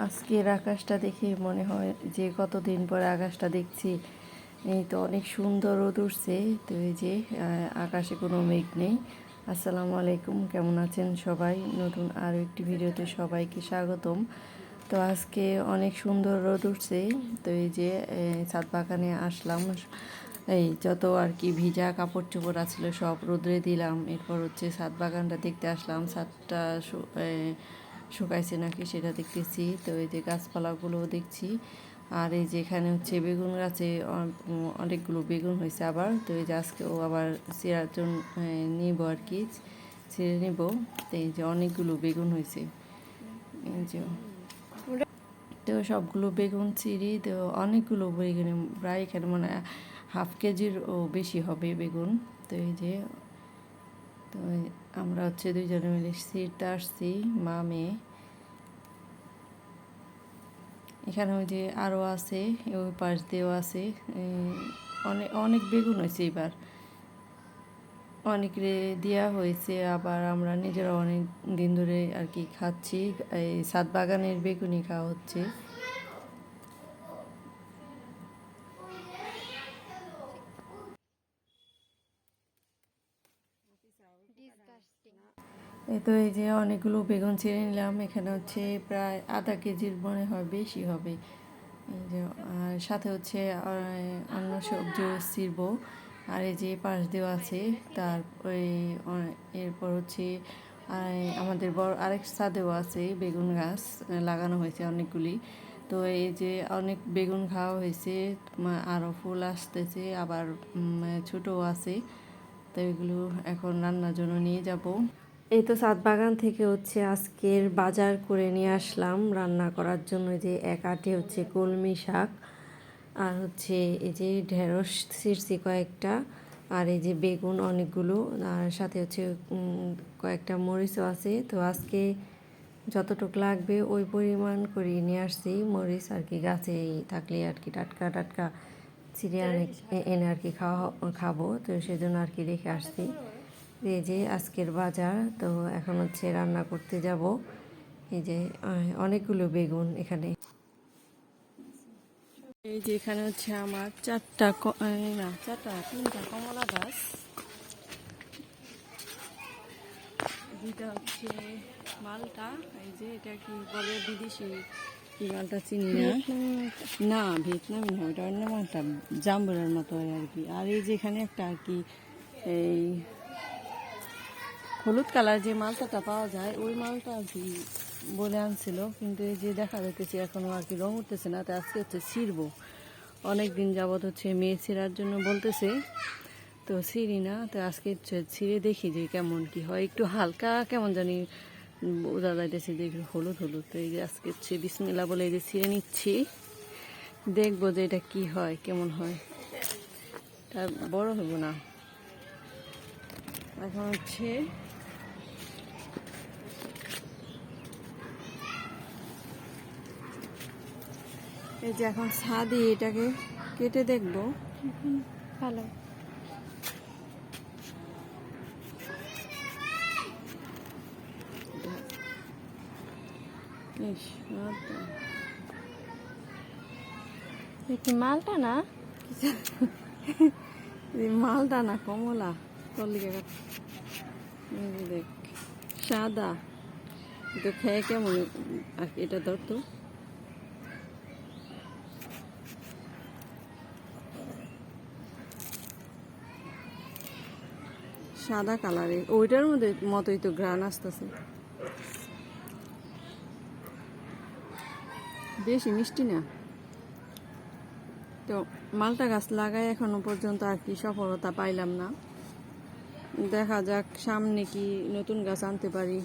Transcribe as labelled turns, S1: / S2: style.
S1: আজকের আকাশটা দেখে মনে হয় যে কতদিন পরে আকাশটা দেখছি। এই তো অনেক সুন্দর রোদ উঠছে। তো এই যে আকাশে কোনো মেঘ নেই। আসসালামু আলাইকুম, কেমন আছেন সবাই? নতুন আরও একটি ভিডিওতে সবাইকে স্বাগতম। তো আজকে অনেক সুন্দর রোদ উঠছে। তো এই যে ছাদ বাগানে আসলাম। এই যত আর কি ভিজা কাপড় চোপড় আছিল সব রোদ্রে দিলাম। এরপর হচ্ছে ছাদ বাগানটা দেখতে আসলাম। ছাদটা শুকাইছে নাকি সেটা দেখতেছি। তো এই যে গাছপালাগুলোও দেখছি। আর এই যে এখানে হচ্ছে বেগুন গাছে অনেকগুলো বেগুন হয়েছে আবার। তো এই যে আজকেও আবার চিরার জন্য নিব আর কি, ছিঁড়ে নিব। তো এই যে অনেকগুলো বেগুন হয়েছে, এই যে তো সবগুলো বেগুন চিড়ি। তো অনেকগুলো বেগুন, প্রায় এখানে মানে হাফ কেজির ও বেশি হবে বেগুন। তো এই যে তো আমরা হচ্ছে দুইজনে মিলে ছিঁড়তে আসছি, মা মেয়ে। এখানে ওই যে আরও আছে, ওই পাশ দিয়েও আছে। অনেক অনেক বেগুন হয়েছে এবার, অনেক দেওয়া হয়েছে। আবার আমরা নিজেরা অনেক দিন ধরে আর কি খাচ্ছি। এই ছাদ বাগানের বেগুনই খাওয়া হচ্ছে। এই তো এই যে অনেকগুলো বেগুন ছিঁড়ে নিলাম। এখানে হচ্ছে প্রায় আধা কেজির মনে হয় বেশি হবে। এই যে আর সাথে হচ্ছে অন্য সবজিও ছিঁড়বো। আর এই যে পাশ দিয়েও আছে। তার এরপর হচ্ছে আমাদের বড় আরেক ছাদেও আছে বেগুন গাছ লাগানো হয়েছে অনেকগুলি। তো এই যে অনেক বেগুন খাওয়া হয়েছে, আরও ফুল আসতেছে, আবার ছোটও আছে। তো এগুলো এখন রান্নার জন্য নিয়ে যাব। এই তো ছাদ বাগান থেকে হচ্ছে আজকের বাজার করে নিয়ে আসলাম রান্না করার জন্য। যে এক আটে হচ্ছে কলমি শাক, আর হচ্ছে এই যে ঢেঁড়স ছিঁড়ছি কয়েকটা, আর এই যে বেগুন অনেকগুলো, আর সাথে হচ্ছে কয়েকটা মরিচও আছে। তো আজকে যতটুকু লাগবে ওই পরিমাণ করে নিয়ে আসছি মরিচ আর কি, গাছেই থাকলে আর কি টাটকা টাটকা ছিঁড়ে এনে আর কি খাবো। তো সেজন্য আর কি রেখে আসছি। এই যে আজকের বাজার। তো এখন হচ্ছে রান্না করতে যাব। এই যে অনেকগুলো বেগুন এখানে। এই যে এখানে হচ্ছে আমার তিনটা কমলা গাছ। দুইটা হচ্ছে মালটা। এই যে এটা কি বলে বিদেশি কি মালটা চিনি না, না ভিয়েতনামি না, ওটা অন্য মালটা, জাম্বুরার মতো হয় আর কি। আর এই যে এখানে একটা আর কি এই হলুদ কালার যে মালটাটা পাওয়া যায় ওই মালটা আর কি বলে আনছিল, কিন্তু এই যে দেখা যাইতেছে এখনও আর কি রং উঠতেছে না। তো আজকে হচ্ছে ছিঁড়বো। অনেক দিন যাবৎ হচ্ছে মেয়ে ছিঁড়ার জন্য বলতেছে, তো ছিঁড়ি না। তো আজকে ছিঁড়ে দেখি যে কেমন কি হয়। একটু হালকা কেমন জানি বোঝা যাইতেছে যে একটু হলুদ হলুদ। তো এই যে আজকে হচ্ছে বিসমিল্লাহ বলে এই যে ছিঁড়ে নিচ্ছি, দেখবো যে এটা কি হয়, কেমন হয়। তা বড় হবো না এখন হচ্ছে। এই যে এখন ছাদি এটাকে কেটে দেখবো। ভালো কি মালটা না, মালটা না কমলা তল্লিকা দেখ সাদা। তো খেয়ে কেমন আর কি, এটা ধরতো সাদা কালারের, ওইটার মধ্যে মতোই তো ঘ্রাণ আসতেছে, বেশি মিষ্টি না। তো মালটা গাছ লাগাই এখনো পর্যন্ত আর কি সফলতা পাইলাম না। দেখা যাক সামনে কি নতুন গাছ আনতে পারি